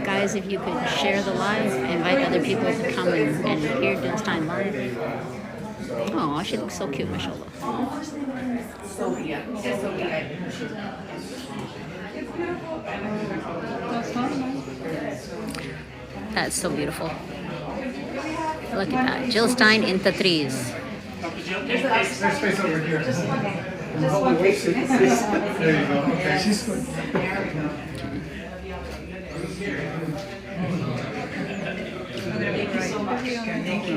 Guys, if you could share the live, invite other people to come and hear Jill Stein live. Oh, she looks so cute, mashallah. That's so beautiful. Look at that. Jill Stein in Tatheer. Dr. Jill, there's space over here. There you go. Okay, she's good. Thank you so much. Thank you.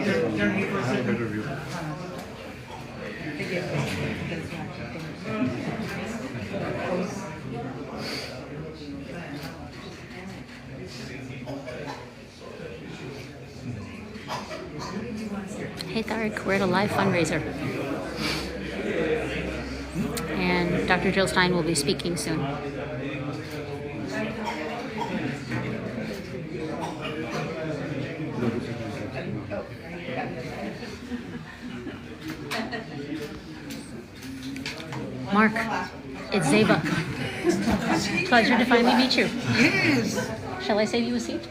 Hey Tariq, we're at a live fundraiser. And Dr. Jill Stein will be speaking soon. Mark, it's Zeba. Pleasure to finally meet you. Yes. Shall I save you a seat?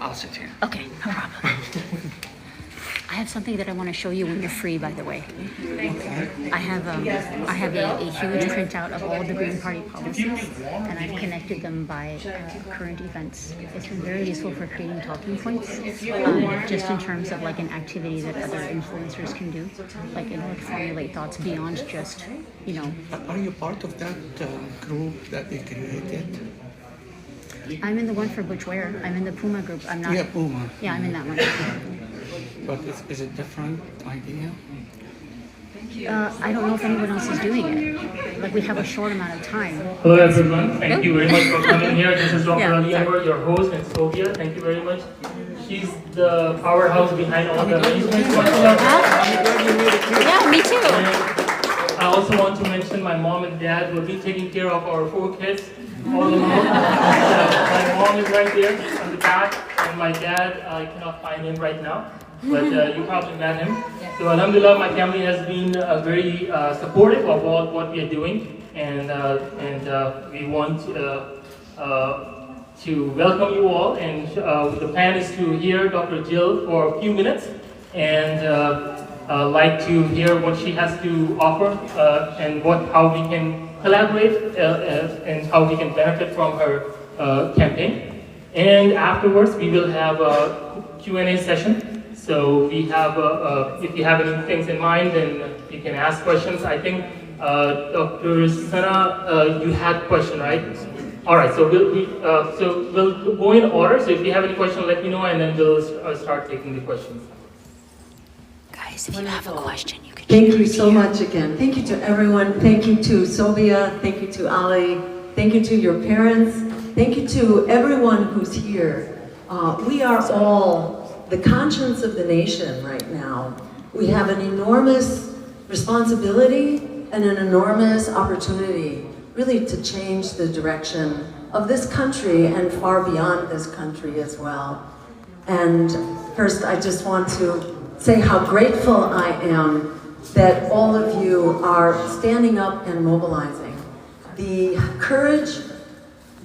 I'll sit here. Okay, no problem. I have something that I want to show you when you're free, by the way. Okay. I have a huge printout of all the Green Party policies, and I've connected them by current events. It's been very useful for creating talking points, just in terms of like an activity that other influencers can do, like in order to formulate thoughts beyond just, you know. Are you part of that group that they created? I'm in the one for Butch Ware. I'm in the Puma group. I'm not. Yeah, Puma. Yeah, I'm in that one. But is it different idea? I don't know if anyone else is doing it. Like, we have a short amount of time. Hello everyone, thank you very much for coming here. This is Dr. Yeah, Ali sorry. Anwar, your host, and Sophia. Thank you very much. She's the powerhouse behind all the arrangements. Yeah, me too. And I also want to mention my mom and dad will be taking care of our 4 kids all along. My mom is right there on the back, and my dad, I cannot find him right now, but you probably met him. So alhamdulillah, my family has been very supportive of what we are doing, and we want to welcome you all. And the plan is to hear Dr. Jill for a few minutes, and like to hear what she has to offer, and how we can collaborate, and how we can benefit from her campaign. And afterwards, we will have a Q&A session. So we have, if you have any things in mind, then you can ask questions. I think Dr. Sana, you had a question, right? All right. So we'll go in order. So if you have any question, let me know, and then we'll start taking the questions. Guys, if you have a question, you can. Thank you so much again. Thank you to everyone. Thank you to Sophia. Thank you to Ali. Thank you to your parents. Thank you to everyone who's here. We are all the conscience of the nation right now. We have an enormous responsibility and an enormous opportunity really to change the direction of this country and far beyond this country as well. And first, I just want to say how grateful I am that all of you are standing up and mobilizing. The courage,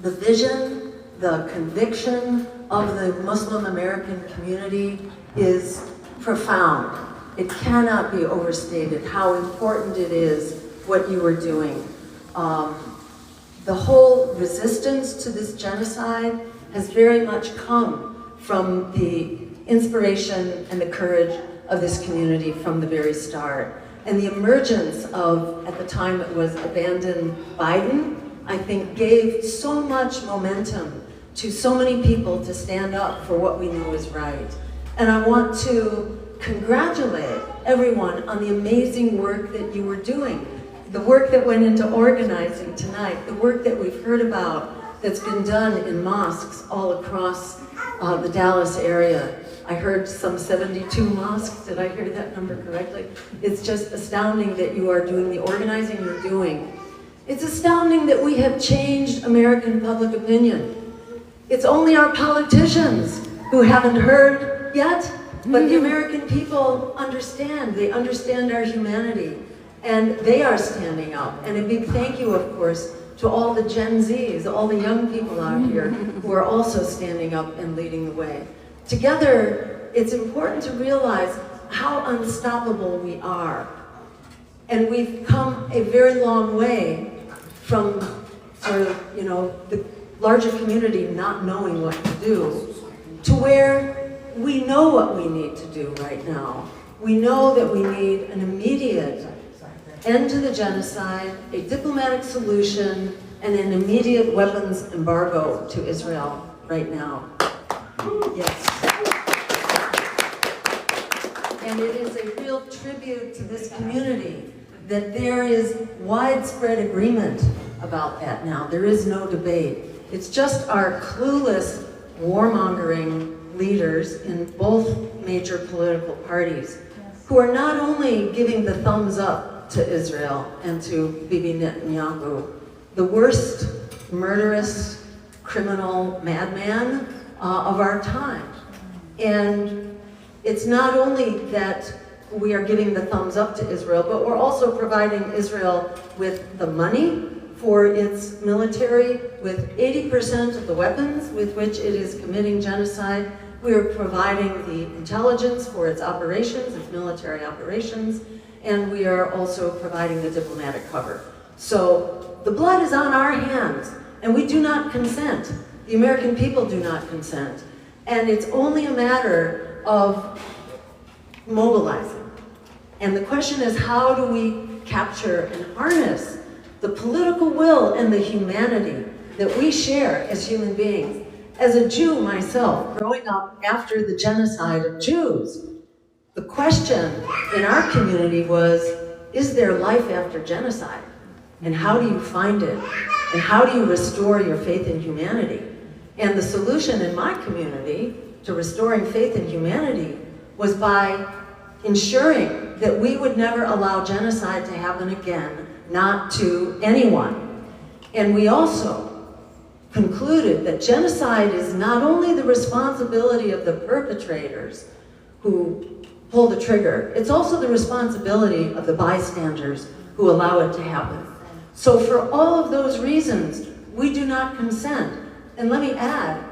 the vision, the conviction of the Muslim American community is profound. It cannot be overstated how important it is what you are doing. The whole resistance to this genocide has very much come from the inspiration and the courage of this community from the very start. And the emergence of, at the time it was abandoned Biden, I think gave so much momentum to so many people to stand up for what we know is right. And I want to congratulate everyone on the amazing work that you were doing. The work that went into organizing tonight, the work that we've heard about that's been done in mosques all across the Dallas area. I heard some 72 mosques, did I hear that number correctly? It's just astounding that you are doing the organizing you're doing. It's astounding that we have changed American public opinion. It's only our politicians who haven't heard yet, but the American people understand. They understand our humanity, and they are standing up. And a big thank you, of course, to all the Gen Zs, all the young people out here who are also standing up and leading the way. Together, it's important to realize how unstoppable we are. And we've come a very long way from sort of, the larger community not knowing what to do, to where we know what we need to do right now. We know that we need an immediate end to the genocide, a diplomatic solution, and an immediate weapons embargo to Israel right now. Yes. And it is a real tribute to this community that there is widespread agreement about that now. There is no debate. It's just our clueless warmongering leaders in both major political parties who are not only giving the thumbs up to Israel and to Bibi Netanyahu, the worst murderous criminal madman of our time. And it's not only that we are giving the thumbs up to Israel, but we're also providing Israel with the money for its military, with 80% of the weapons with which it is committing genocide. We are providing the intelligence for its operations, its military operations, and we are also providing the diplomatic cover. So the blood is on our hands, and we do not consent. The American people do not consent. And it's only a matter of mobilizing. And the question is, how do we capture and harness the political will and the humanity that we share as human beings? As a Jew myself, growing up after the genocide of Jews, the question in our community was, is there life after genocide? And how do you find it? And how do you restore your faith in humanity? And the solution in my community to restoring faith in humanity was by ensuring that we would never allow genocide to happen again, not to anyone. And we also concluded that genocide is not only the responsibility of the perpetrators who pull the trigger, it's also the responsibility of the bystanders who allow it to happen. So for all of those reasons, we do not consent. And let me add,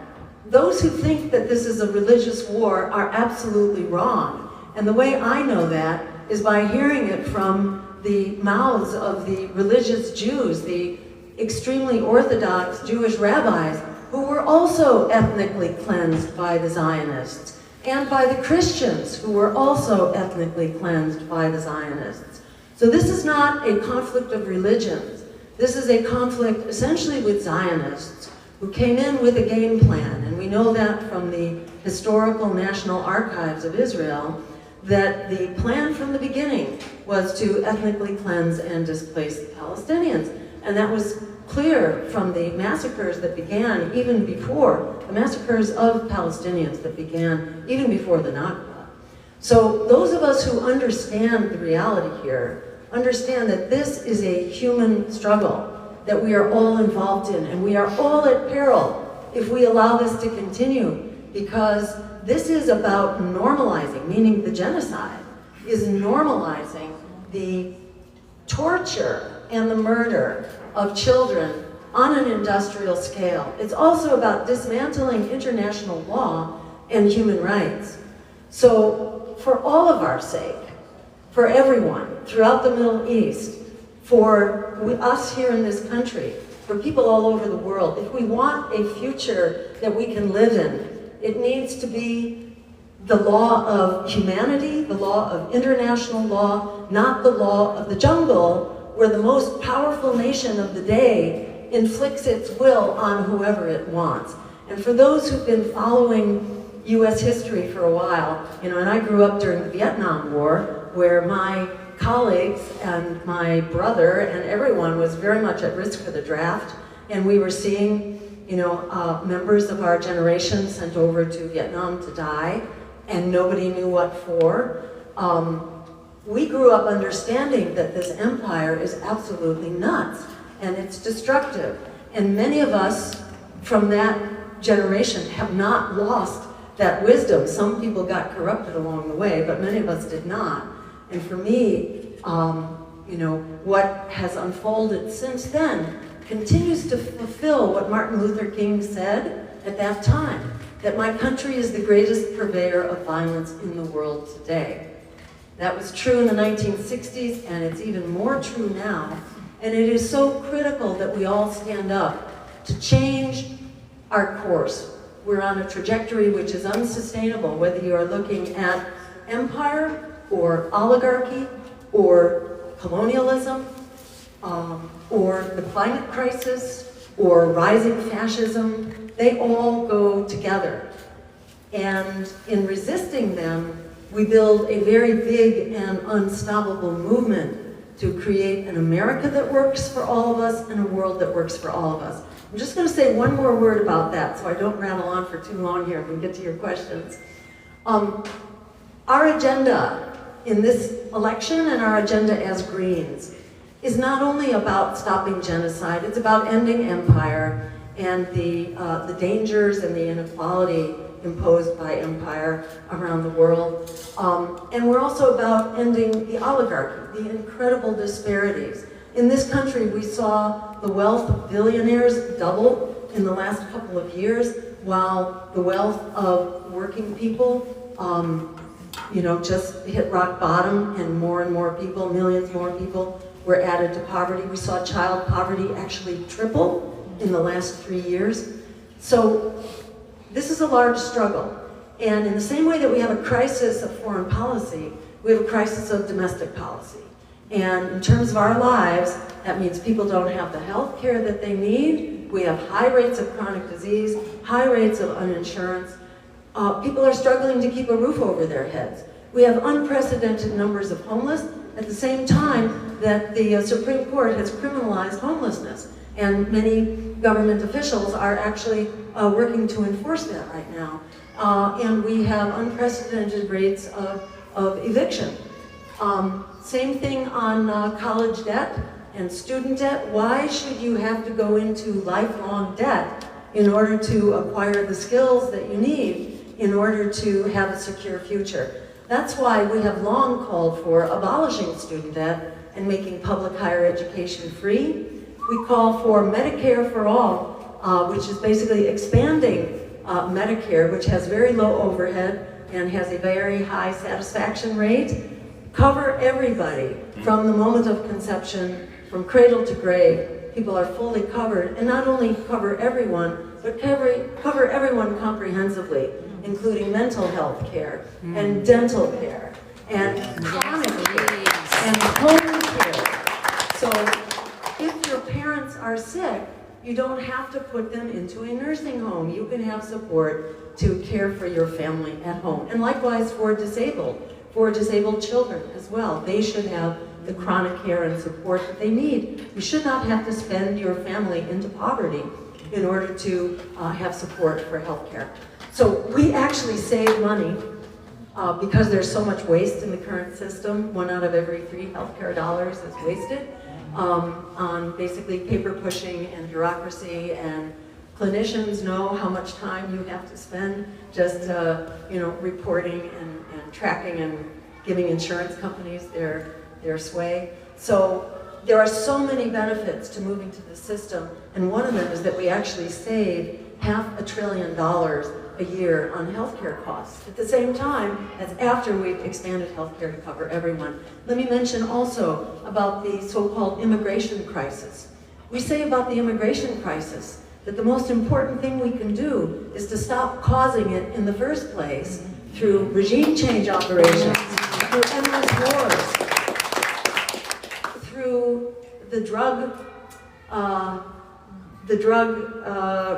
those who think that this is a religious war are absolutely wrong. And the way I know that is by hearing it from the mouths of the religious Jews, the extremely Orthodox Jewish rabbis, who were also ethnically cleansed by the Zionists, and by the Christians, who were also ethnically cleansed by the Zionists. So this is not a conflict of religions. This is a conflict essentially with Zionists, who came in with a game plan. And we know that from the historical National Archives of Israel, that the plan from the beginning was to ethnically cleanse and displace the Palestinians. And that was clear from the massacres that began even before, the massacres of Palestinians that began even before the Nakba. So those of us who understand the reality here, understand that this is a human struggle that we are all involved in, and we are all at peril if we allow this to continue, because this is about normalizing, meaning the genocide is normalizing the torture and the murder of children on an industrial scale. It's also about dismantling international law and human rights. So for all of our sake, for everyone throughout the Middle East, for us here in this country, for people all over the world, if we want a future that we can live in, it needs to be the law of humanity, the law of international law, not the law of the jungle, where the most powerful nation of the day inflicts its will on whoever it wants. And for those who've been following US history for a while, and I grew up during the Vietnam War, where my colleagues and my brother and everyone was very much at risk for the draft, and we were seeing members of our generation sent over to Vietnam to die, and nobody knew what for. We grew up understanding that this empire is absolutely nuts, and it's destructive. And many of us from that generation have not lost that wisdom. Some people got corrupted along the way, but many of us did not. And for me, what has unfolded since then continues to fulfill what Martin Luther King said at that time, that my country is the greatest purveyor of violence in the world today. That was true in the 1960s, and it's even more true now. And it is so critical that we all stand up to change our course. We're on a trajectory which is unsustainable, whether you are looking at empire or oligarchy or colonialism or the climate crisis or rising fascism. They all go together. And in resisting them, we build a very big and unstoppable movement to create an America that works for all of us and a world that works for all of us. I'm just going to say one more word about that so I don't rattle on for too long here and we get to your questions. Our agenda in this election and our agenda as Greens is not only about stopping genocide, it's about ending empire and the dangers and the inequality imposed by empire around the world. And we're also about ending the oligarchy, the incredible disparities. In this country, we saw the wealth of billionaires double in the last couple of years, while the wealth of working people, just hit rock bottom, and more people, millions more people, were added to poverty. We saw child poverty actually triple in the last 3 years. So this is a large struggle. And in the same way that we have a crisis of foreign policy, we have a crisis of domestic policy. And in terms of our lives, that means people don't have the health care that they need. We have high rates of chronic disease, high rates of uninsurance. People are struggling to keep a roof over their heads. We have unprecedented numbers of homeless at the same time that the Supreme Court has criminalized homelessness. And many government officials are actually working to enforce that right now. And we have unprecedented rates of eviction. Same thing on college debt and student debt. Why should you have to go into lifelong debt in order to acquire the skills that you need in order to have a secure future? That's why we have long called for abolishing student debt and making public higher education free. We call for Medicare for all, which is basically expanding Medicare, which has very low overhead and has a very high satisfaction rate. Cover everybody from the moment of conception, from cradle to grave. People are fully covered, and not only cover everyone, but cover everyone comprehensively, including mental health care and dental care and chronic care and home care. So if your parents are sick, you don't have to put them into a nursing home. You can have support to care for your family at home. And likewise for disabled children as well. They should have the chronic care and support that they need. You should not have to spend your family into poverty in order to have support for health care. So we actually save money because there's so much waste in the current system. 1 out of every 3 healthcare dollars is wasted on basically paper pushing and bureaucracy, and clinicians know how much time you have to spend just reporting and tracking and giving insurance companies their sway. So there are so many benefits to moving to the system, and one of them is that we actually save $500 billion a year on healthcare costs. At the same time, that's after we've expanded healthcare to cover everyone. Let me mention also about the so-called immigration crisis. We say about the immigration crisis that the most important thing we can do is to stop causing it in the first place through regime change operations, through endless wars, through the drug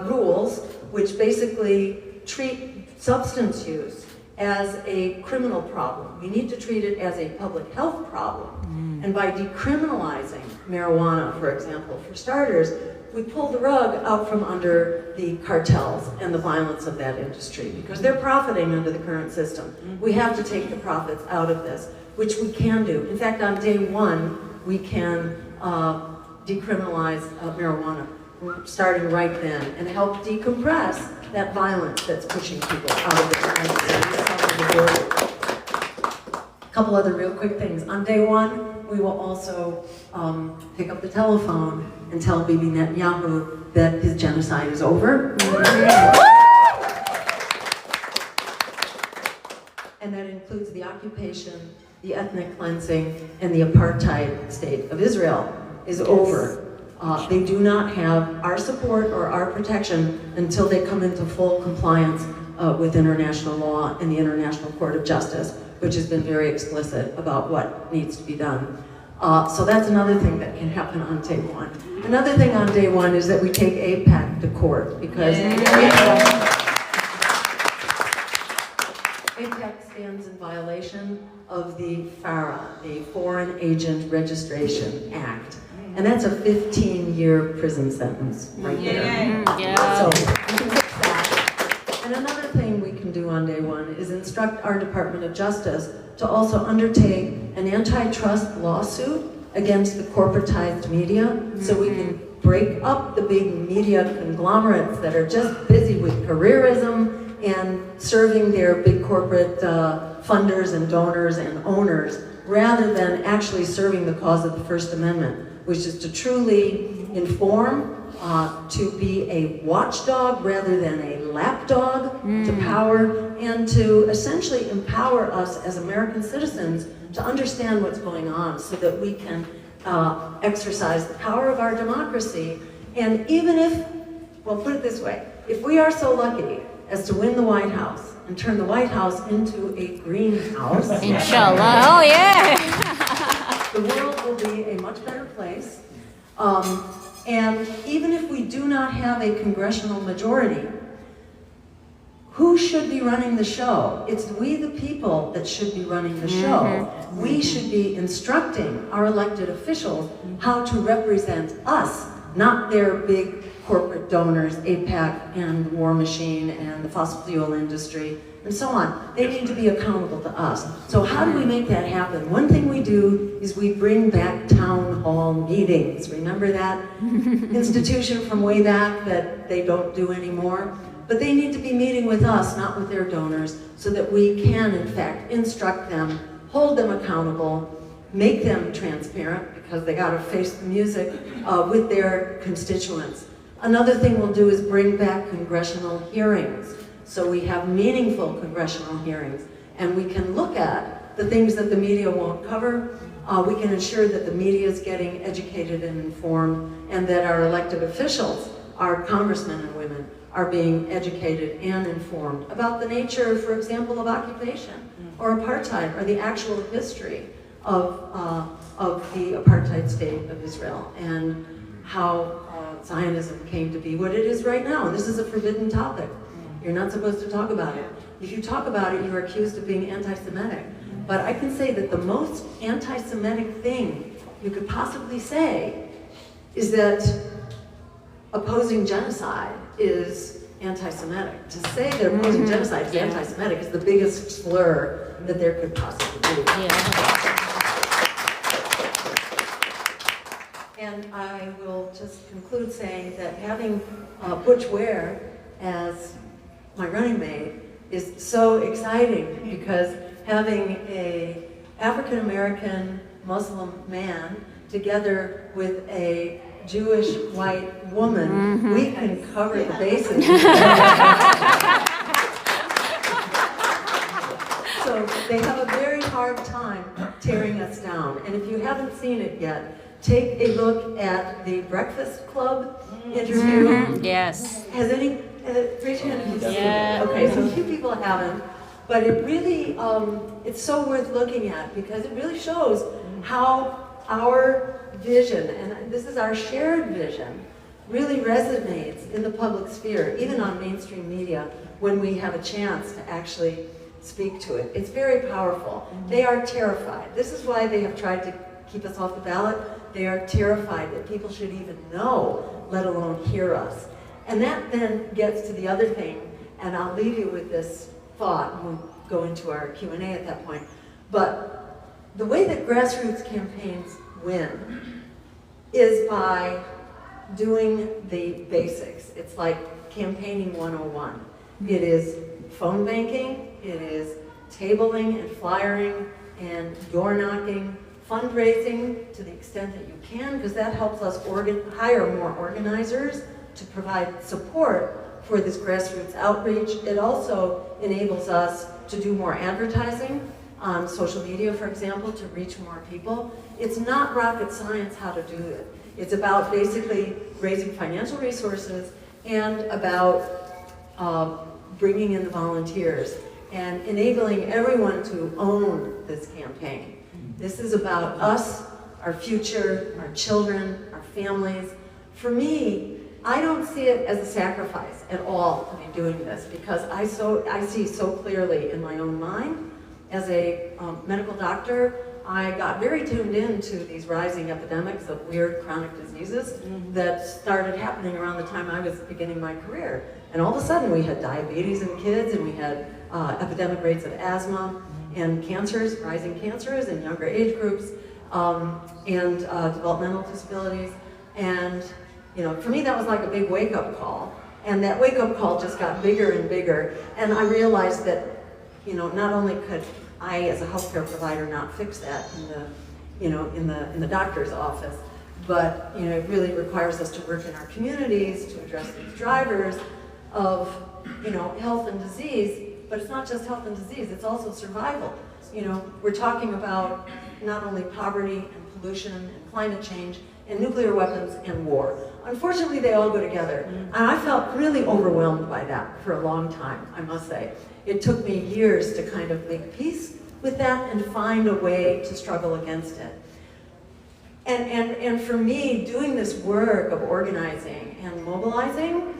rules, which basically treat substance use as a criminal problem. We need to treat it as a public health problem. And by decriminalizing marijuana, for example, for starters, we pull the rug out from under the cartels and the violence of that industry, because they're profiting under the current system. We have to take the profits out of this, which we can do. In fact, on day 1, we can decriminalize marijuana, starting right then, and help decompress that violence that's pushing people out of the United States, south of the border. couple other real quick things. On day one, we will also pick up the telephone and tell Bibi Netanyahu that his genocide is over. And that includes the occupation, the ethnic cleansing, and the apartheid state of Israel is over. They do not have our support or our protection until they come into full compliance with international law and the International Court of Justice, which has been very explicit about what needs to be done. So that's another thing that can happen on day one. Another thing on day one is that we take AIPAC to court, because AIPAC stands in violation of the FARA, the Foreign Agent Registration Act. And that's a 15-year prison sentence right there. So we can fix that. And another thing we can do on day one is instruct our Department of Justice to also undertake an antitrust lawsuit against the corporatized media, so we can break up the big media conglomerates that are just busy with careerism and serving their big corporate funders and donors and owners, rather than actually serving the cause of the First Amendment, which is to truly inform, to be a watchdog rather than a lapdog to power, and to essentially empower us as American citizens to understand what's going on, so that we can exercise the power of our democracy. And even if, well, put it this way, if we are so lucky as to win the White House and turn the White House into a greenhouse, Inshallah. Oh yeah. the world will be a much better place. And even if we do not have a congressional majority, who should be running the show? It's we the people that should be running the show. We should be instructing our elected officials how to represent us, not their big corporate donors, AIPAC and the war machine and the fossil fuel industry, and so on. They need to be accountable to us. So how do we make that happen? One thing we do is we bring back town hall meetings. Remember that institution from way back that they don't do anymore? But they need to be meeting with us, not with their donors, so that we can, in fact, instruct them, hold them accountable, make them transparent, because they got to face the music with their constituents. Another thing we'll do is bring back congressional hearings. So we have meaningful congressional hearings, and we can look at the things that the media won't cover. We can ensure that the media is getting educated and informed, and that our elected officials, our congressmen and women, are being educated and informed about the nature, for example, of occupation or apartheid, or the actual history of the apartheid state of Israel, and how Zionism came to be what it is right now. And this is a forbidden topic. You're not supposed to talk about it. If you talk about it, you are accused of being anti-Semitic. But I can say that the most anti-Semitic thing you could possibly say is that opposing genocide is anti-Semitic. To say that opposing genocide is anti-Semitic is the biggest slur that there could possibly be. And I will just conclude saying that having Butch Ware as my running mate is so exciting, because having an African-American Muslim man together with a Jewish white woman, we can cover the bases. So they have a very hard time tearing us down. And if you haven't seen it yet, take a look at the Breakfast Club interview. Yes. Has any, raise your hand if you've seen Yeah. it. Okay, so a few people haven't, but it really, it's so worth looking at, because it really shows how our vision, and this is our shared vision, really resonates in the public sphere, even on mainstream media, when we have a chance to actually speak to it. It's very powerful. They are terrified. This is why they have tried to keep us off the ballot. They are terrified that people should even know, let alone hear us. And that then gets to the other thing, and I'll leave you with this thought, and we'll go into our Q&A at that point. But the way that grassroots campaigns win is by doing the basics. It's like campaigning 101. It is phone banking, it is tabling and flyering, and door knocking, fundraising to the extent that you can, because that helps us hire more organizers to provide support for this grassroots outreach. It also enables us to do more advertising on social media, for example, to reach more people. It's not rocket science how to do it. It's about basically raising financial resources and about bringing in the volunteers and enabling everyone to own this campaign. This is about us, our future, our children, our families. For me, I don't see it as a sacrifice at all to be doing this, because I see so clearly in my own mind. As a medical doctor, I got very tuned in to these rising epidemics of weird chronic diseases that started happening around the time I was beginning my career. And all of a sudden we had diabetes in kids, and we had epidemic rates of asthma and cancers, rising cancers in younger age groups, and developmental disabilities. And for me that was like a big wake-up call. And that wake-up call just got bigger and bigger. And I realized that not only could I, as a healthcare provider, not fix that in the doctor's office, but it really requires us to work in our communities to address these drivers of health and disease. But it's not just health and disease; it's also survival. We're talking about not only poverty and pollution and climate change and nuclear weapons and war. Unfortunately, they all go together. And I felt really overwhelmed by that for a long time, I must say. It took me years to kind of make peace with that and find a way to struggle against it. And for me, doing this work of organizing and mobilizing,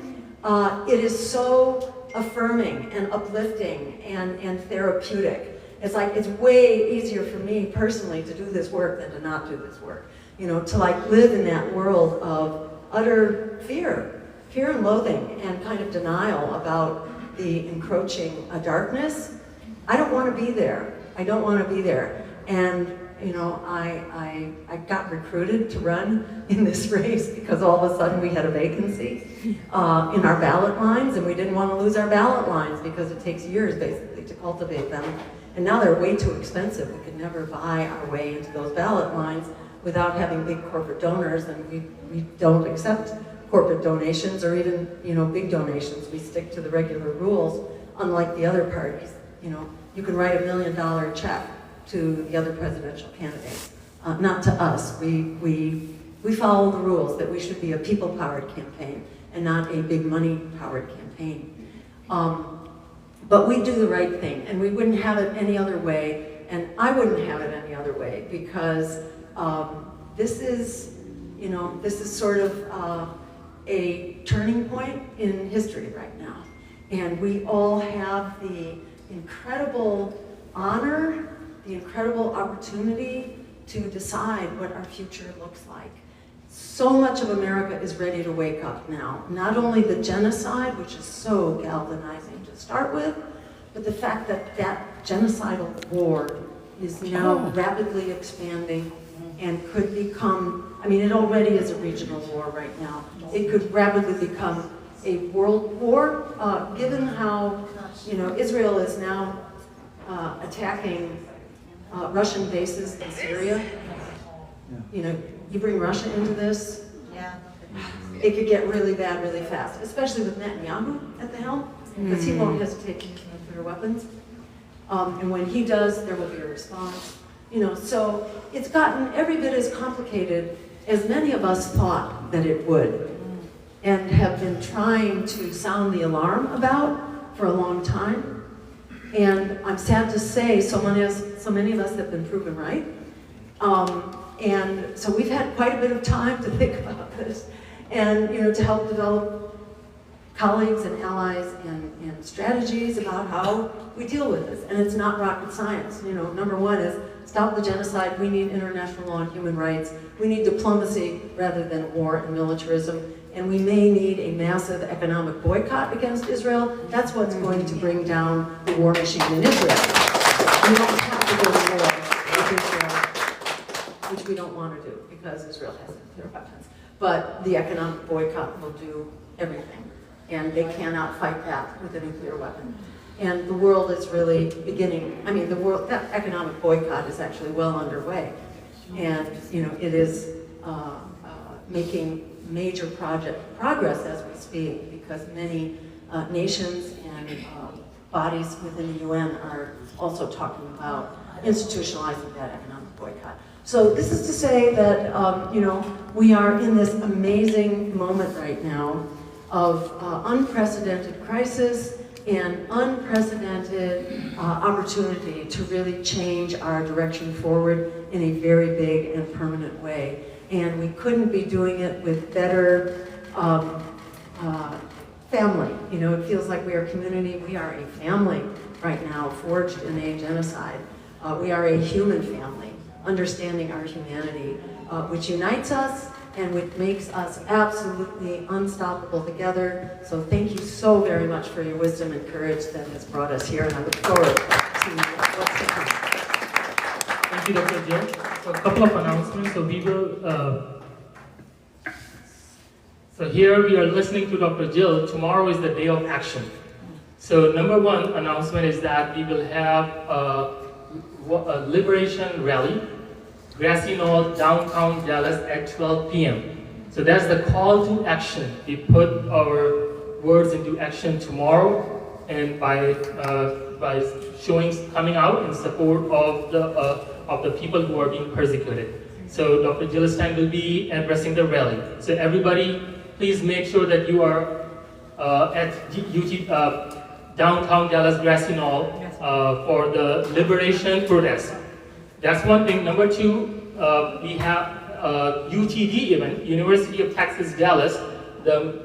it is so affirming and uplifting and therapeutic. It's like, it's way easier for me personally to do this work than to not do this work. To live in that world of utter fear and loathing and kind of denial about the encroaching darkness. I don't want to be there. I don't want to be there. And I got recruited to run in this race because all of a sudden we had a vacancy in our ballot lines, and we didn't want to lose our ballot lines because it takes years basically to cultivate them. And now they're way too expensive. We could never buy our way into those ballot lines without having big corporate donors, and we don't accept corporate donations or even big donations. We stick to the regular rules, unlike the other parties. You can write $1 million check to the other presidential candidates, not to us. We follow the rules that we should be a people-powered campaign and not a big money-powered campaign. But we do the right thing, and we wouldn't have it any other way, and I wouldn't have it any other way, because this is sort of a turning point in history right now. And we all have the incredible honor, the incredible opportunity to decide what our future looks like. So much of America is ready to wake up now. Not only the genocide, which is so galvanizing to start with, but the fact that that genocidal war is now rapidly expanding and could become, it already is a regional war right now. It could rapidly become a world war, given how, Israel is now attacking Russian bases in Syria. You bring Russia into this, it could get really bad really fast, especially with Netanyahu at the helm, because he won't hesitate to use nuclear weapons. And when he does, there will be a response. So it's gotten every bit as complicated as many of us thought that it would, and have been trying to sound the alarm about for a long time. And I'm sad to say so many of us have been proven right. And so we've had quite a bit of time to think about this, and to help develop colleagues and allies and strategies about how we deal with this. And it's not rocket science. Number one is stop the genocide. We need international law and human rights. We need diplomacy rather than war and militarism. And we may need a massive economic boycott against Israel. That's what's going to bring down the war machine in Israel. We don't have to go to war with Israel, which we don't want to do because Israel has nuclear weapons. But the economic boycott will do everything. And they cannot fight that with a nuclear weapon. And the world is really beginning, I mean, that economic boycott is actually well underway. And, you know, it is making major progress as we speak, because many nations and bodies within the UN are also talking about institutionalizing that economic boycott. So this is to say that, you know, we are in this amazing moment right now of unprecedented crisis and unprecedented opportunity to really change our direction forward in a very big and permanent way. And we couldn't be doing it with better family. You know, it feels like we are a community. We are a family right now, forged in a genocide. We are a human family, understanding our humanity, which unites us and which makes us absolutely unstoppable together. So thank you so very much for your wisdom and courage that has brought us here, and I look forward to what's to come. Thank you, Dr. Jill. So a couple of announcements. So we will. So here we are listening to Dr. Jill. Tomorrow is the day of action. So number one announcement is that we will have a liberation rally, Grassy Knoll, downtown Dallas at 12 p.m. So that's the call to action. We put our words into action tomorrow, and by showing coming out in support of the people who are being persecuted. So Dr. Jill Stein will be addressing the rally. So everybody, please make sure that you are at downtown Dallas Grassy Knoll for the liberation protest. That's one thing. Number two, we have UTD event, University of Texas Dallas. The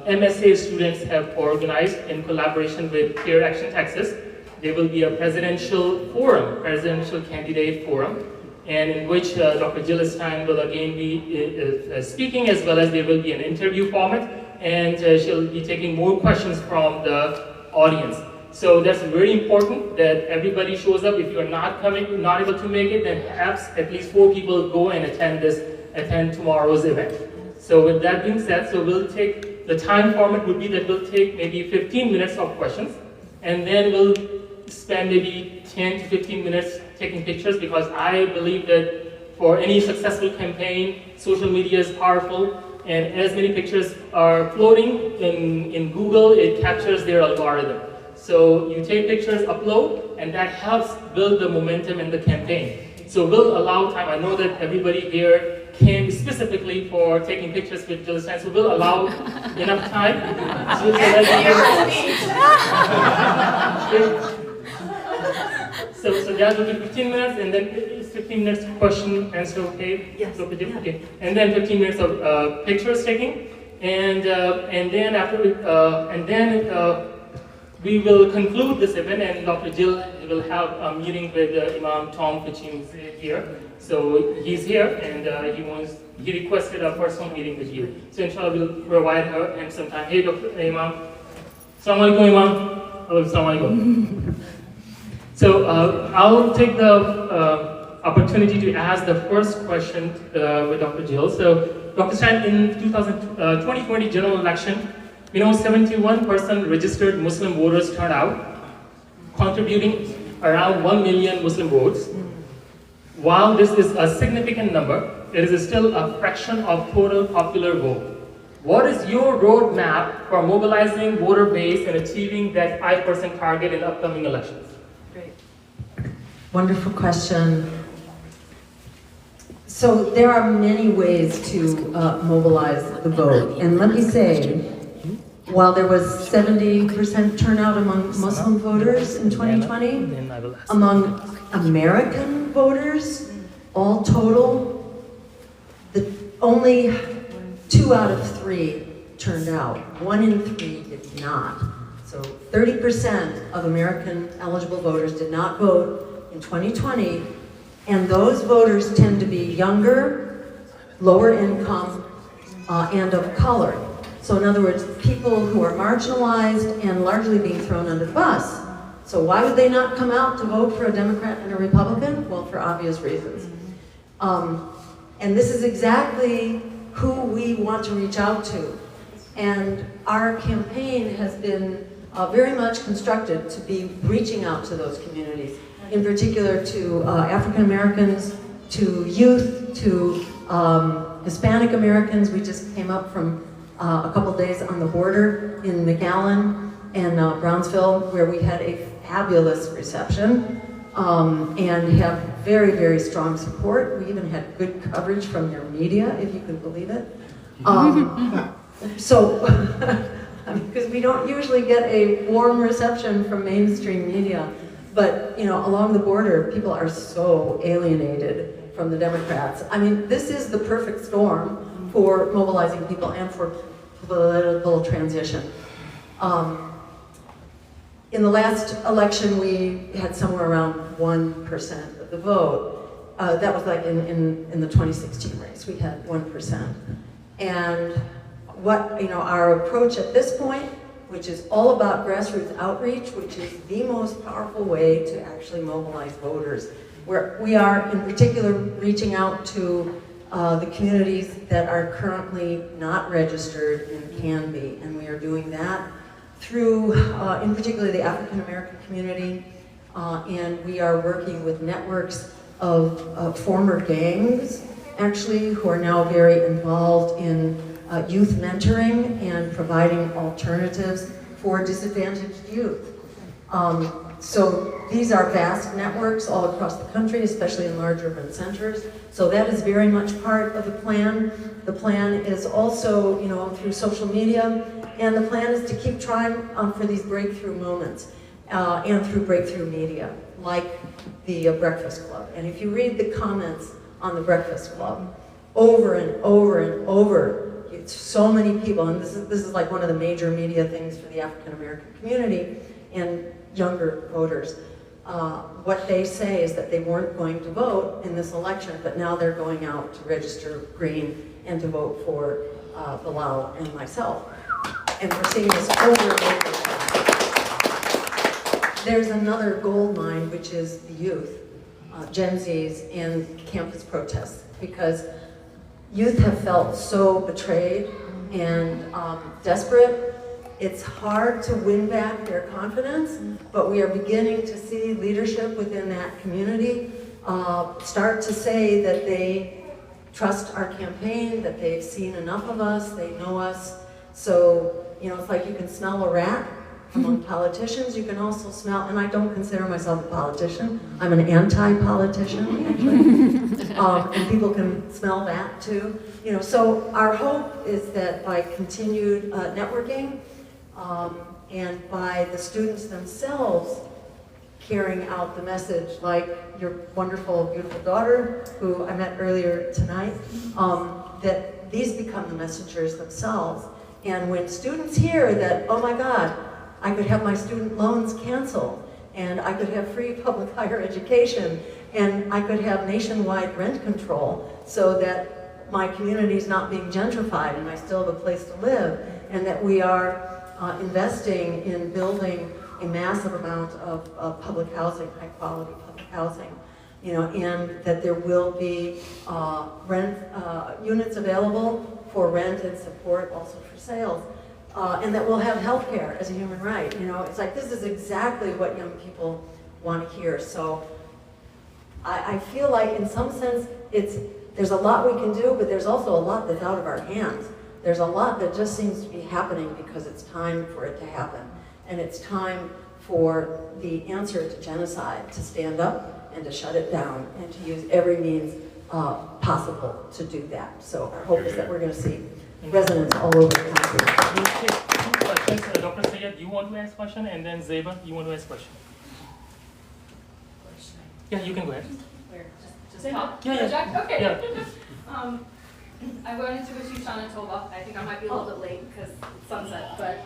MSA students have organized in collaboration with Care Action Texas. There will be a presidential forum, presidential candidate forum, and in which Dr. Jill Stein will again be speaking, as well as there will be an interview format, and she'll be taking more questions from the audience. So that's very important that everybody shows up. If you're not able to make it, then perhaps at least 4 people go and attend tomorrow's event. So with that being said, so we'll take, the time format would be that we'll take maybe 15 minutes of questions, and then we'll spend maybe 10 to 15 minutes taking pictures, because I believe that for any successful campaign, social media is powerful, and as many pictures are floating in Google, it captures their algorithm. So you take pictures, upload, and that helps build the momentum in the campaign. So we'll allow time. I know that everybody here came specifically for taking pictures with Jill Stein, so we'll allow enough time. So that will be 15 minutes, and then it's 15 minutes question answer. Okay. Yes. Okay. And then 15 minutes of pictures taking, and then after we will conclude this event, and Dr. Jill will have a meeting with Imam Tom Fitching here. So he's here, and he requested a personal meeting with you. So inshallah we'll provide him some time. Hey, Dr. Imam. Assalamu alaikum, Imam. Hello, assalamu alaikum. So I'll take the opportunity to ask the first question with Dr. Jill. So Dr. Stein, in 2020 general election, 71% registered Muslim voters turned out, contributing around 1 million Muslim votes. While this is a significant number, it is still a fraction of total popular vote. What is your roadmap for mobilizing voter base and achieving that 5% target in upcoming elections? Great. Wonderful question. So there are many ways to mobilize the vote. And let me say, while there was 70% turnout among Muslim voters in 2020, among American voters, all total, only 2 out of 3 turned out. 1 in 3 did not. So 30% of American eligible voters did not vote in 2020, and those voters tend to be younger, lower income, and of color. So in other words, people who are marginalized and largely being thrown under the bus. So why would they not come out to vote for a Democrat and a Republican? Well, for obvious reasons. And this is exactly who we want to reach out to. And our campaign has been very much constructed to be reaching out to those communities, in particular to African Americans, to youth, to Hispanic Americans. We just came up from a couple days on the border in McAllen and Brownsville, where we had a fabulous reception and have very, very strong support. We even had good coverage from their media, if you could believe it. So, because we don't usually get a warm reception from mainstream media, but you know, along the border, people are so alienated from the Democrats. I mean, this is the perfect storm for mobilizing people and for political transition. In the last election, we had somewhere around 1% of the vote. That was like in the 2016 race, we had 1%. And what, you know, our approach at this point, which is all about grassroots outreach, which is the most powerful way to actually mobilize voters. Where we are in particular reaching out to the communities that are currently not registered and can be, and we are doing that through, in particular, the African American community, and we are working with networks of former gangs, actually, who are now very involved in youth mentoring and providing alternatives for disadvantaged youth. So these are vast networks all across the country, especially in large urban centers. So that is very much part of the plan. The plan is also, you know, through social media, and the plan is to keep trying for these breakthrough moments and through breakthrough media, like the Breakfast Club. And if you read the comments on the Breakfast Club, over and over and over, it's so many people, and this is like one of the major media things for the African American community and younger voters. What they say is that they weren't going to vote in this election, but now they're going out to register green and to vote for Bilal and myself. And we're seeing this over and over again. There's another gold mine, which is the youth, Gen Zs, and campus protests, because youth have felt so betrayed and desperate. It's hard to win back their confidence, but we are beginning to see leadership within that community start to say that they trust our campaign, that they've seen enough of us, they know us. So, you know, it's like you can smell a rat among politicians, you can also smell, and I don't consider myself a politician, I'm an anti-politician, actually. And people can smell that too. You know, so our hope is that by continued networking, and by the students themselves carrying out the message, like your wonderful, beautiful daughter, who I met earlier tonight, that these become the messengers themselves. And when students hear that, oh my God, I could have my student loans canceled, and I could have free public higher education, and I could have nationwide rent control so that my community is not being gentrified and I still have a place to live, and that we are investing in building a massive amount of public housing, high quality public housing, you know, and that there will be rent units available for rent and support, also for sales, and that we'll have healthcare as a human right. You know, it's like this is exactly what young people want to hear. So I feel like in some sense there's a lot we can do, but there's also a lot that's out of our hands. There's a lot that just seems to be happening because it's time for it to happen. And it's time for the answer to genocide to stand up and to shut it down and to use every means possible to do that. So our hope is that we're going to see resonance all over the country. We'll take 2 questions. Dr. Sayed, you want to ask a question? And then Zeba, you want to ask a question? Yeah, you can go ahead. Where? Just talk? Yeah. Okay. Yeah. I wanted to wish you Shana Tova. I think I might be a little bit late because it's sunset, but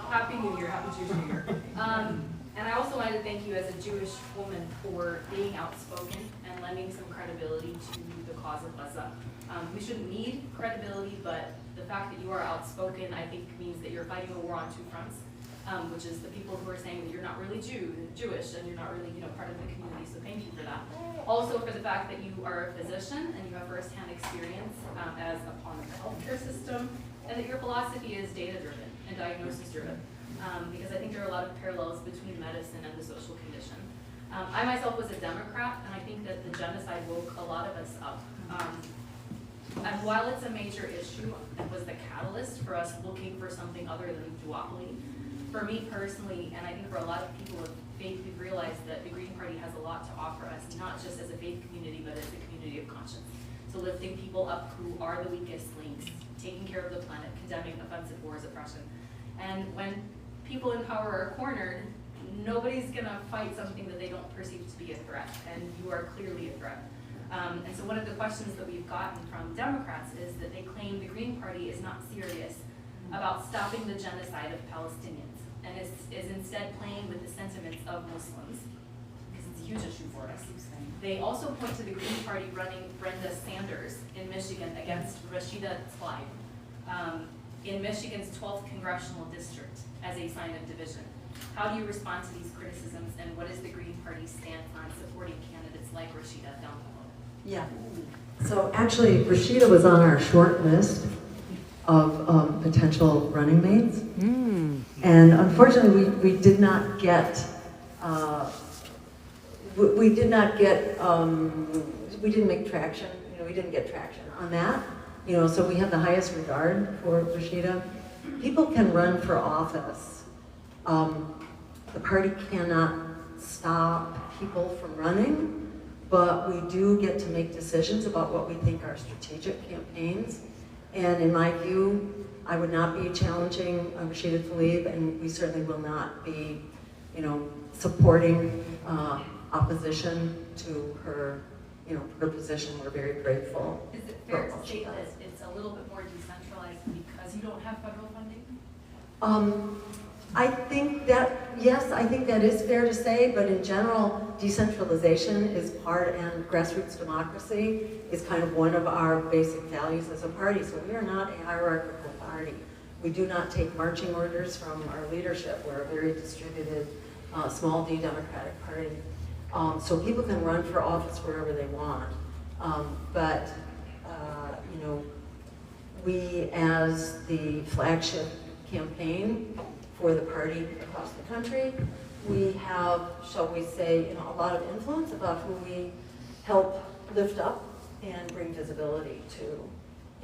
Happy New Year, Happy Jewish New Year. And I also wanted to thank you as a Jewish woman for being outspoken and lending some credibility to the cause of Gaza. We shouldn't need credibility, but the fact that you are outspoken, I think, means that you're fighting a war on 2 fronts, which is the people who are saying that you're not really Jewish and you're not really, part of the community. So thank you for that. Also for the fact that you are a physician and you have firsthand experience as upon the healthcare system, and that your philosophy is data-driven and diagnosis-driven. because I think there are a lot of parallels between medicine and the social condition. I myself was a Democrat, and I think that the genocide woke a lot of us up. And while it's a major issue, it was the catalyst for us looking for something other than duopoly. For me personally, and I think for a lot of people with faith, we've realized that the Green Party has a lot to offer us, not just as a faith community, but as a community of conscience. So lifting people up who are the weakest links, taking care of the planet, condemning offensive wars, oppression. And when people in power are cornered, nobody's gonna fight something that they don't perceive to be a threat, and you are clearly a threat. And so one of the questions that we've gotten from Democrats is that they claim the Green Party is not serious about stopping the genocide of Palestinians, and is instead playing with the sentiments of Muslims, because it's a huge issue for us. They also point to the Green Party running Brenda Sanders in Michigan against Rashida Tlaib in Michigan's 12th congressional district as a sign of division. How do you respond to these criticisms, and what is the Green Party's stance on supporting candidates like Rashida down the road? Yeah. So actually, Rashida was on our short list of potential running mates. And unfortunately, we did not get, we didn't make traction, we didn't get traction on that. So we have the highest regard for Rashida. People can run for office. The party cannot stop people from running, but we do get to make decisions about what we think are strategic campaigns. And in my view, I would not be challenging Rashida Tlaib, and we certainly will not be, supporting opposition to her, her position. We're very grateful. Is it fair to say that it's a little bit more decentralized because you don't have federal funding? I think that, yes, I think that is fair to say, but in general, decentralization is part, and grassroots democracy is kind of one of our basic values as a party. So we are not a hierarchical party. We do not take marching orders from our leadership. We're a very distributed, small d democratic party. So people can run for office wherever they want. But we, as the flagship campaign for the party across the country, we have, shall we say, a lot of influence about who we help lift up and bring visibility to.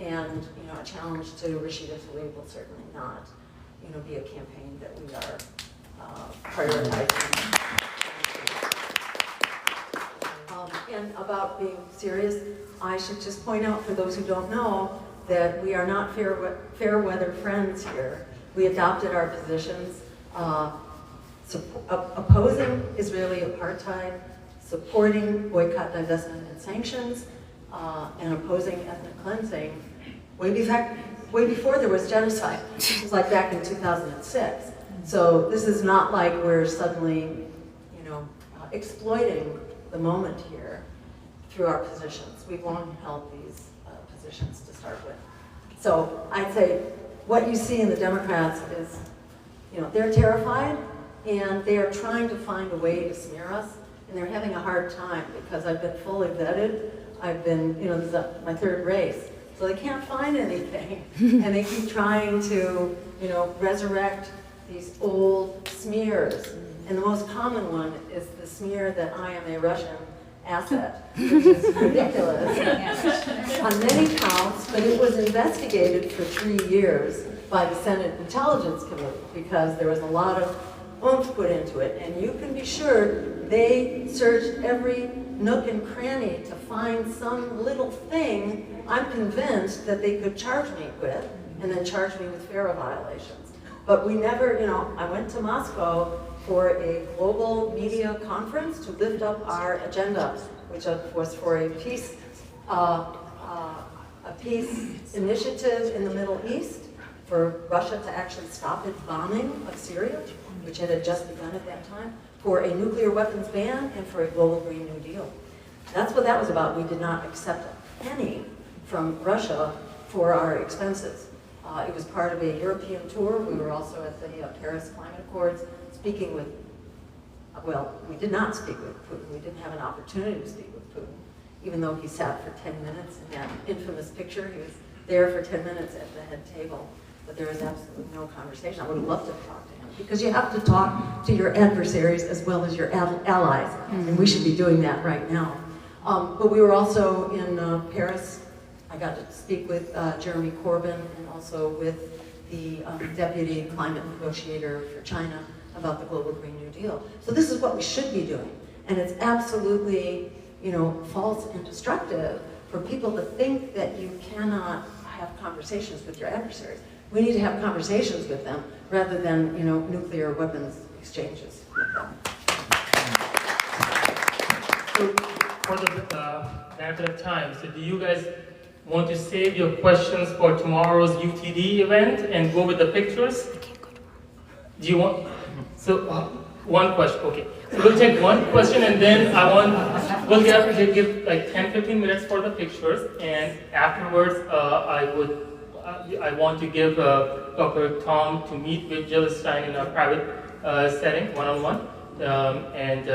And a challenge to Rashida Tlaib will certainly not, be a campaign that we are prioritizing. And about being serious, I should just point out for those who don't know that we are not fair weather friends here. We adopted our positions opposing Israeli apartheid, supporting boycott, divestment, and sanctions, and opposing ethnic cleansing way before there was genocide. This was like back in 2006. So this is not like we're suddenly, exploiting the moment here through our positions. We've long held these positions to start with. So I'd say what you see in the Democrats is, they're terrified and they are trying to find a way to smear us, and they're having a hard time because I've been fully vetted. I've been, this is my third race. So they can't find anything, and they keep trying to, resurrect these old smears. And the most common one is the smear that I am a Russian asset, which is ridiculous on many counts, but it was investigated for 3 years by the Senate Intelligence Committee because there was a lot of oomph put into it. And you can be sure they searched every nook and cranny to find some little thing I'm convinced that they could charge me with, and then charge me with FARA violations. But we never, I went to Moscow for a global media conference to lift up our agenda, which was for a peace initiative in the Middle East, for Russia to actually stop its bombing of Syria, which it had just begun at that time, for a nuclear weapons ban, and for a global Green New Deal. That's what that was about. We did not accept a penny from Russia for our expenses. It was part of a European tour. We were also at the Paris Climate Accords speaking with, well, we did not speak with Putin. We didn't have an opportunity to speak with Putin, even though he sat for 10 minutes in that infamous picture. He was there for 10 minutes at the head table. but there is absolutely no conversation. I would love to talk to him, because you have to talk to your adversaries as well as your allies, and we should be doing that right now. But we were also in Paris. I got to speak with Jeremy Corbyn and also with the deputy climate negotiator for China about the global Green New Deal. So this is what we should be doing. And it's absolutely, false and destructive for people to think that you cannot have conversations with your adversaries. We need to have conversations with them rather than, nuclear weapons exchanges with them. So for the benefit of time, so do you guys want to save your questions for tomorrow's UTD event and go with the pictures? Do you want? So one question, okay. So we'll take one question and then we'll give like 10-15 minutes for the pictures, and afterwards I want to give Dr. Tom to meet with Jill Stein in a private setting, one-on-one, and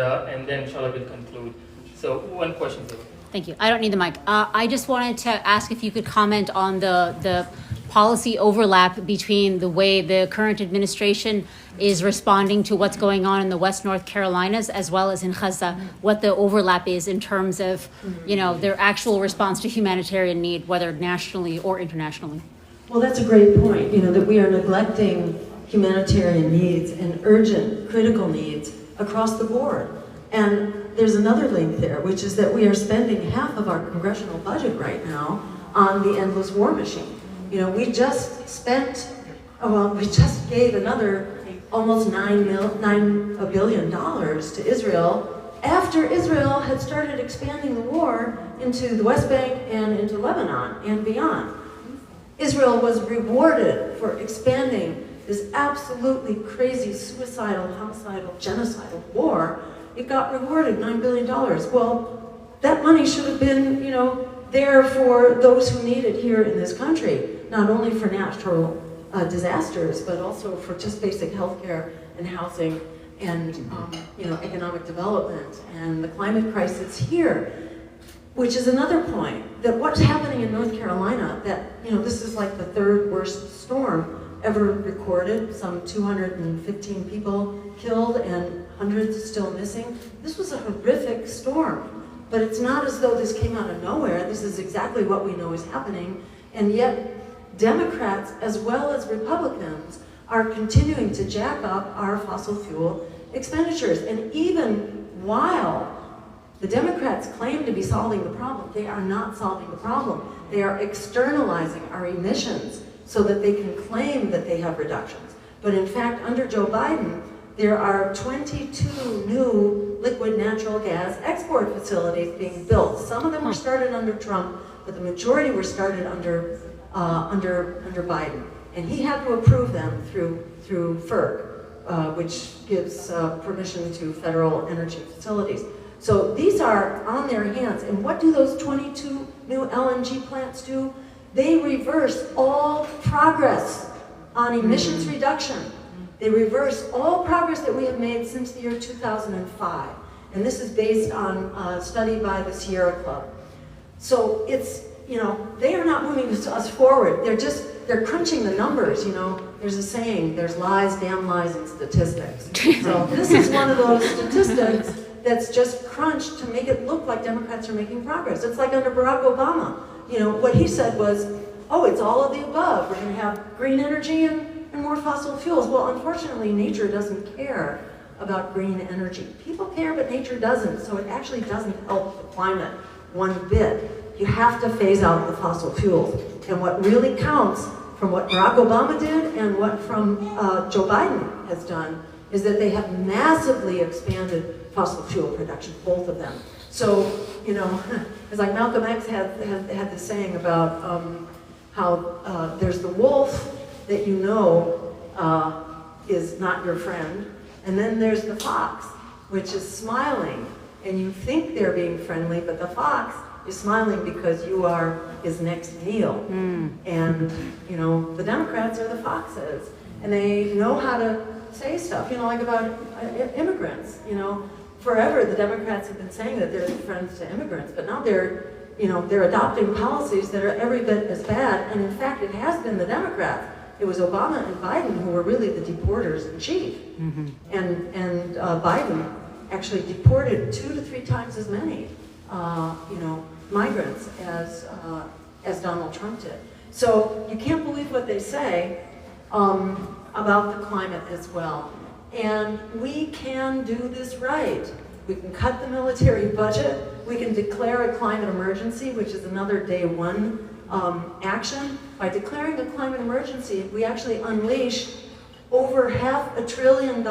then inshallah we'll conclude. So one question, Jill. Thank you. I don't need the mic. I just wanted to ask if you could comment on the policy overlap between the way the current administration is responding to what's going on in the West North Carolinas as well as in Gaza, what the overlap is in terms of, their actual response to humanitarian need, whether nationally or internationally. Well, that's a great point, that we are neglecting humanitarian needs and urgent, critical needs across the board. And there's another link there, which is that we are spending half of our congressional budget right now on the endless war machine. We just gave another almost $9 billion to Israel after Israel had started expanding the war into the West Bank and into Lebanon and beyond. Israel was rewarded for expanding this absolutely crazy, suicidal, homicidal, genocidal war. It got rewarded $9 billion. Well, that money should have been, there for those who need it here in this country, not only for natural disasters, but also for just basic healthcare and housing and, economic development and the climate crisis here, which is another point, that what's happening in North Carolina, that, this is like the third worst storm ever recorded, some 215 people killed and hundreds still missing. This was a horrific storm, but it's not as though this came out of nowhere. This is exactly what we know is happening, and yet Democrats as well as Republicans are continuing to jack up our fossil fuel expenditures. And even while the Democrats claim to be solving the problem, they are not solving the problem. They are externalizing our emissions so that they can claim that they have reductions. But in fact, under Joe Biden, there are 22 new liquid natural gas export facilities being built. Some of them were started under Trump, but the majority were started under Biden. And he had to approve them through FERC, which gives permission to federal energy facilities. So these are on their hands. And what do those 22 new LNG plants do? They reverse all progress on emissions reduction. They reverse all progress that we have made since the year 2005. And this is based on a study by the Sierra Club. So it's, they are not moving us forward. They're crunching the numbers, There's a saying, there's lies, damn lies, and statistics. So this is one of those statistics that's just crunched to make it look like Democrats are making progress. It's like under Barack Obama. What he said was, oh, it's all of the above. We're going to have green energy and more fossil fuels. Well, unfortunately, nature doesn't care about green energy. People care, but nature doesn't. So it actually doesn't help the climate one bit. You have to phase out the fossil fuels. And what really counts from what Barack Obama did and what from Joe Biden has done is that they have massively expanded fossil fuel production, both of them. So, it's like Malcolm X had this saying about how there's the wolf that is not your friend, and then there's the fox, which is smiling, and you think they're being friendly, but the fox is smiling because you are his next meal. And, the Democrats are the foxes, and they know how to say stuff, like about immigrants, Forever, the Democrats have been saying that they're friends to immigrants, but now they're adopting policies that are every bit as bad, and in fact, it has been the Democrats it was Obama and Biden who were really the deporters in chief. And Biden actually deported 2 to 3 times as many, migrants as Donald Trump did. So you can't believe what they say about the climate as well. And we can do this right. We can cut the military budget. We can declare a climate emergency, which is another day one action. By declaring a climate emergency, we actually unleash over $500 billion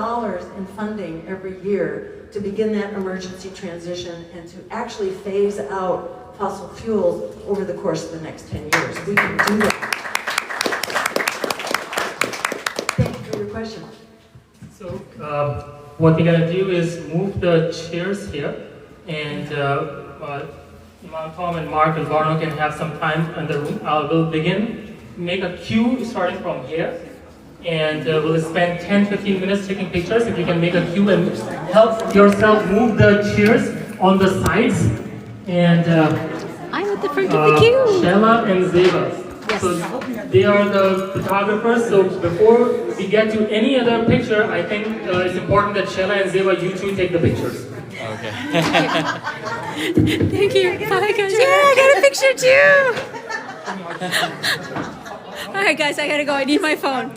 in funding every year to begin that emergency transition and to actually phase out fossil fuels over the course of the next 10 years. We can do that. Thank you for your question. So what we're gonna do is move the chairs here, and Imam Tom and Mark and Barno can have some time in the room. I will begin, make a queue starting from here, and we'll spend 10-15 minutes taking pictures. If you can make a queue and help yourself move the chairs on the sides, and I'm at the front of the queue. Shella and Zeva. Yes. So they are the photographers. So before we get to any other picture, I think it's important that Shella and Zeva, you two take the pictures. Okay. Thank you. Bye, guys. Yeah, I got a picture too. All right, guys, I gotta go. I need my phone.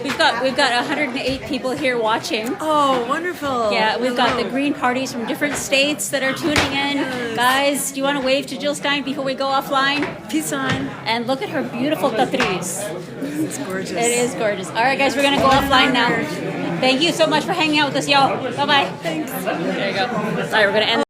We've got 108 people here watching. Oh, wonderful. Yeah, we've got the Green parties from different states that are tuning in. Guys, do you want to wave to Jill Stein before we go offline? Peace sign. And look at her beautiful tatris. It's gorgeous. It is gorgeous. All right, guys, we're gonna go offline now. Thank you so much for hanging out with us, y'all. Bye-bye. Thanks. There you go. All right, we're gonna end.